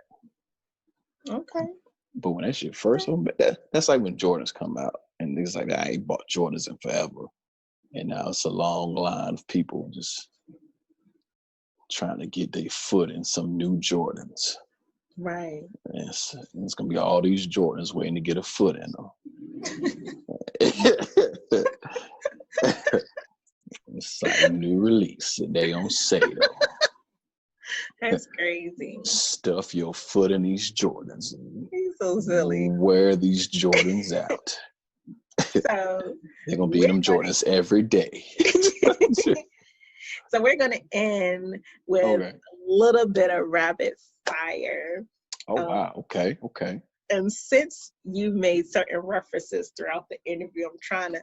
Okay. But when that shit first, that's like when Jordans come out, and it's like I ain't bought Jordans in forever, and now it's a long line of people just trying to get their foot in some new Jordans. Right. And it's gonna be all these Jordans waiting to get a foot in them. It's like a new release, and they on sale. That's crazy. Stuff your foot in these Jordans. He's so silly. Wear these Jordans out. So they're gonna be in them Jordans every day. So we're gonna end with a little bit of rapid fire. Oh wow! Okay. And since you made certain references throughout the interview, I'm trying to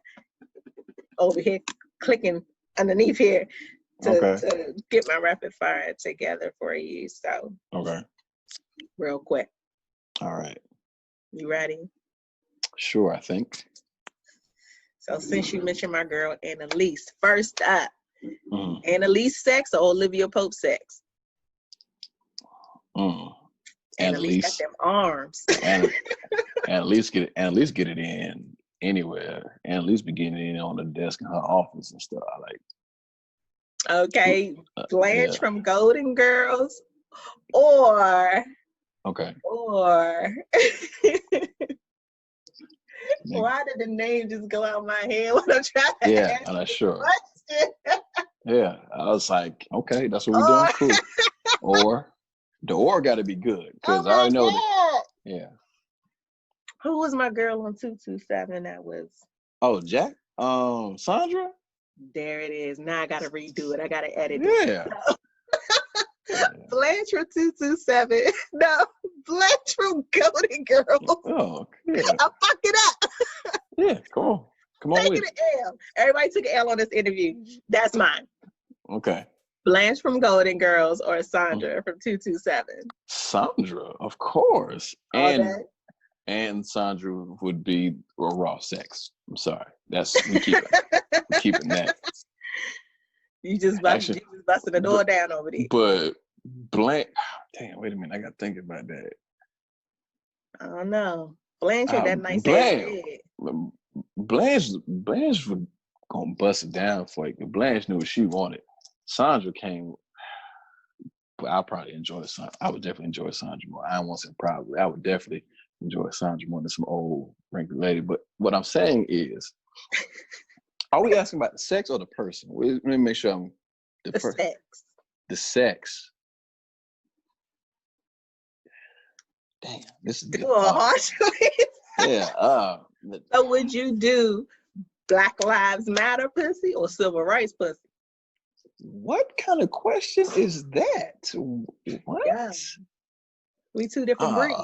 over here clicking underneath here to get my rapid fire together for you. So real quick. All right. You ready? Sure, I think. So since you mentioned my girl Annalise, first up, Annalise sex or Olivia Pope sex? Annalise got them arms. Annalise get it in anywhere. Annalise be getting it in on the desk in her office and stuff. I like. Okay, Blanche from Golden Girls, or why did the name just go out my head when I'm trying to ask I'm not sure. Yeah, I was like, okay, that's what we're doing. Cool. Or the got to be good because I already know that. Yeah. Who was my girl on 227? That was. Oh, Jack. Sandra. There it is. Now I gotta redo it. I gotta edit Yeah. it. Blanche from 227. No, Blanche from Golden Girls. Oh, yeah. I fucked it up. Yeah, come on. Come on Taking with it. an L. Everybody took an L on this interview. That's mine. Okay. Blanche from Golden Girls or Sandra from 227? Sandra, of course. All day. And Sandra would be a raw sex. I'm sorry. We keeping that. You just busting the door down over there. But Blanche, damn, wait a minute. I gotta think about that. I don't know. Blanche had that nice ass head. Blanche was gonna bust it down for you. Blanche knew what she wanted. Sandra came, but I'll probably enjoy Sandra. I would definitely enjoy Sandra more. I don't want to say probably. I would definitely enjoy Sandra more than some old wrinkled lady. But what I'm saying is, are we asking about the sex or the person? Let me make sure I'm the sex. The sex. Damn, this is a harsh choice. Yeah. So would you do Black Lives Matter pussy or civil rights pussy? What kind of question is that? What? Yeah. We two different breeds.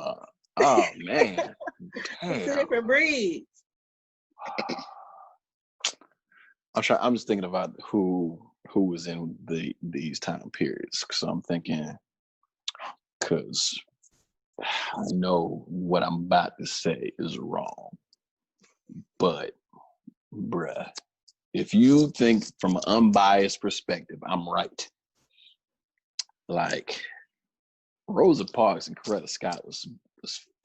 Oh man. We two different breeds. I'm just thinking about who was in these time periods. So I'm thinking, because I know what I'm about to say is wrong. But bruh, if you think from an unbiased perspective, I'm right. Like Rosa Parks and Coretta Scott was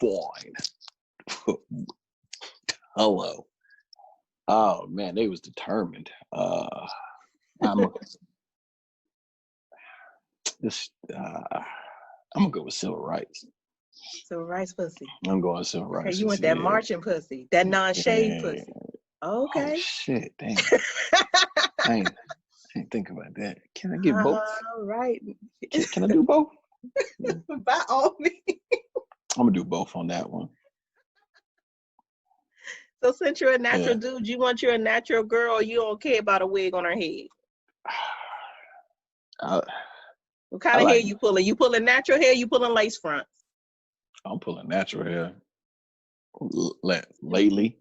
fine. Hello. Oh man, they was determined. I'm gonna go with civil rights. Civil rights pussy. I'm going with civil rights. Okay, you want that marching pussy, that non-shade pussy. Okay. Oh shit, damn. I ain't think about that. Can I get both? All right. Can I do both? By all means. I'm gonna do both on that one. So since you're a natural dude, you want you a natural girl, or you don't care about a wig on her head? What kind of hair you pulling? You pulling natural hair? You pulling lace fronts? I'm pulling natural hair. Lately,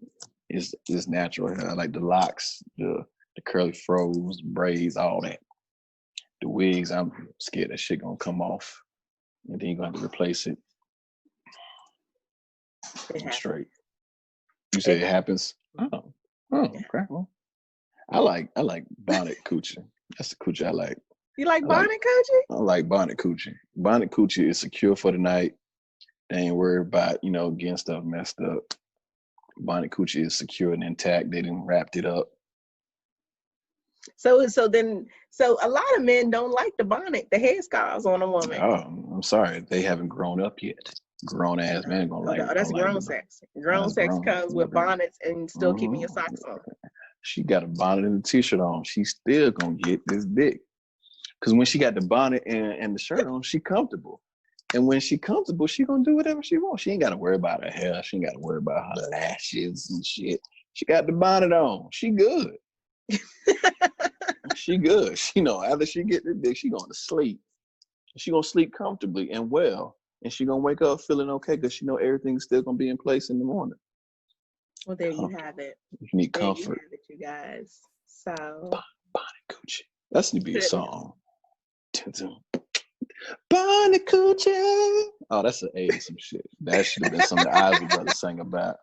is natural hair. I like the locks, the curly froze, braids, all that. The wigs, I'm scared that shit gonna come off, and then you're gonna have to replace it. I'm straight. You say it happens? Oh, okay. Well, I like bonnet coochie. That's the coochie I like. You like bonnet coochie? I like bonnet coochie. Bonnet coochie is secure for the night. They ain't worried about, getting stuff messed up. Bonnet coochie is secure and intact. They didn't wrapped it up. So a lot of men don't like the bonnet, the headscarves on a woman. Oh, I'm sorry. They haven't grown up yet. Grown ass men gonna like. No, that's grown sex. Grown sex comes with bonnets and still keeping your socks on. She got a bonnet and a t-shirt on. She's still gonna get this dick. Because when she got the bonnet and the shirt on, she comfortable. And when she comfortable, she gonna do whatever she wants. She ain't gotta worry about her hair. She ain't gotta worry about her lashes and shit. She got the bonnet on. She good. She good. She know after she get the dick, she going to sleep. She gonna sleep comfortably and well. And she gonna wake up feeling okay because she know everything's still gonna be in place in the morning. Well, there you have it. You need comfort. There you have it, you guys. So Bonnet Coochie. That's gonna be a song. Bonnet Coochie. Oh, that's an A some shit. That should have been something the Isley Brothers sang about.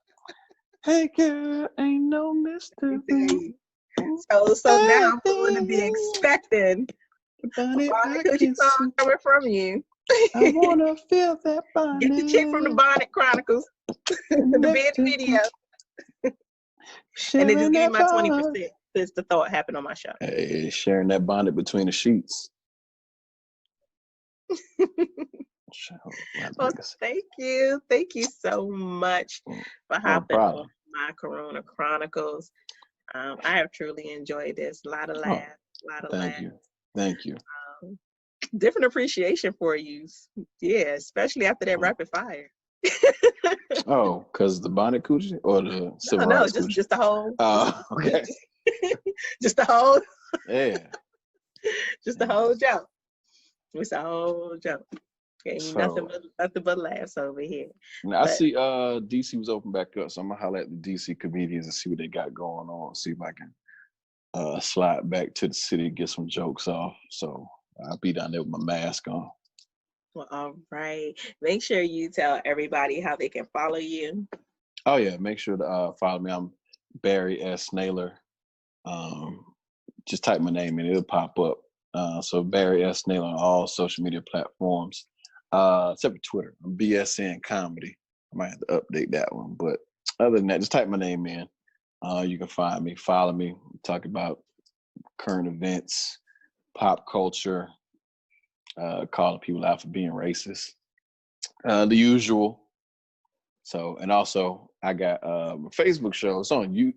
Hey girl, ain't no mystery. So now I'm going to be expecting a Bonnet Coochie song coming from you. I wanna feel that bonnet. Get the chick from the Bonnet Chronicles. The band video. And then just give me my 20% since the thought happened on my show. Hey, sharing that bonnet between the sheets. Well, thank you. Thank you so much for hopping on my Corona Chronicles. I have truly enjoyed this. A lot of laughs. Thank you. Different appreciation for you. Yeah, especially after that rapid fire. Oh, because the bonnet coochie or the civil rights coochie? Just the whole. Oh, okay. Just the whole. Yeah. Just the whole joke. It's a whole joke. Ain't nothing but laughs over here. Now I see DC was open back up, so I'm gonna holler at the DC comedians and see what they got going on. See if I can slide back to the city and get some jokes off. So I'll be down there with my mask on. Well, all right. Make sure you tell everybody how they can follow you. Oh yeah, make sure to follow me. I'm Barry S. Naylor. Just type my name in, it'll pop up. So Barry S. Naylor on all social media platforms, except for Twitter. I'm BSN Comedy. I might have to update that one, but other than that, just type my name in. You can find me, follow me, talk about current events, pop culture, calling people out for being racist, the usual. So, and also I got my Facebook show. It's on you.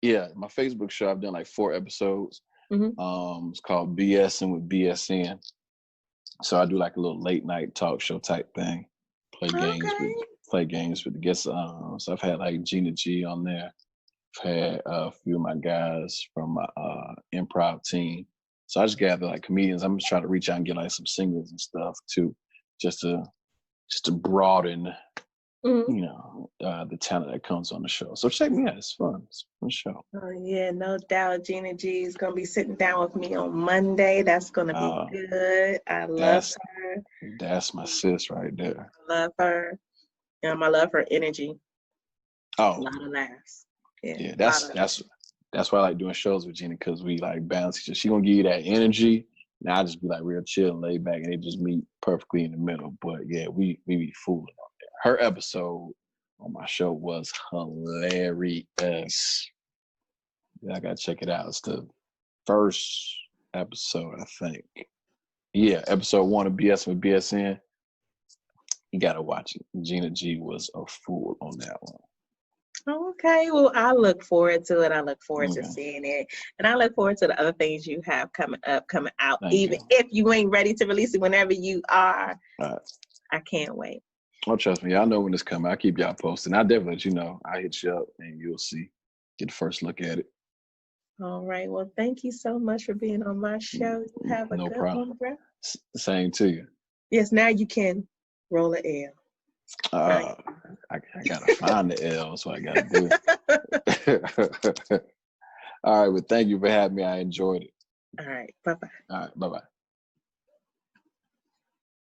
Yeah, my Facebook show. I've done like 4 episodes. Mm-hmm. It's called BSN with BSN. So I do like a little late night talk show type thing. Play games with the guests. So I've had like Gina G on there. I've had a few of my guys from my improv team. So I just gather like comedians. I'm just trying to reach out and get like some singers and stuff too, just to broaden, you know, the talent that comes on the show. So check me out. It's fun. It's a fun show. Oh yeah, no doubt. Gina G is gonna be sitting down with me on Monday. That's gonna be good. I love her. That's my sis right there. I love her. I love her energy. Oh, a lot of laughs. Yeah, that's why I like doing shows with Gina, because we like balance each other. She gonna give you that energy, and I just be like real chill and laid back, and they just meet perfectly in the middle. But yeah, we be fooling on there. Her episode on my show was hilarious. Yeah, I gotta check it out. It's the first episode, I think. Yeah, episode 1 of BS with BSN. You gotta watch it. Gina G was a fool on that one. Okay, well, I look forward to it. I look forward to seeing it. And I look forward to the other things you have coming out. Even if you ain't ready to release it whenever you are. Right. I can't wait. Oh, trust me. Y'all know when it's coming. I'll keep y'all posted. I'll definitely let you know. I'll hit you up and you'll see. Get the first look at it. All right. Well, thank you so much for being on my show. You have a good one, bro. Same to you. Yes, now you can roll an L. I gotta find the L, so I gotta do it. All right, well, thank you for having me. I enjoyed it. All right, bye-bye. All right, bye-bye.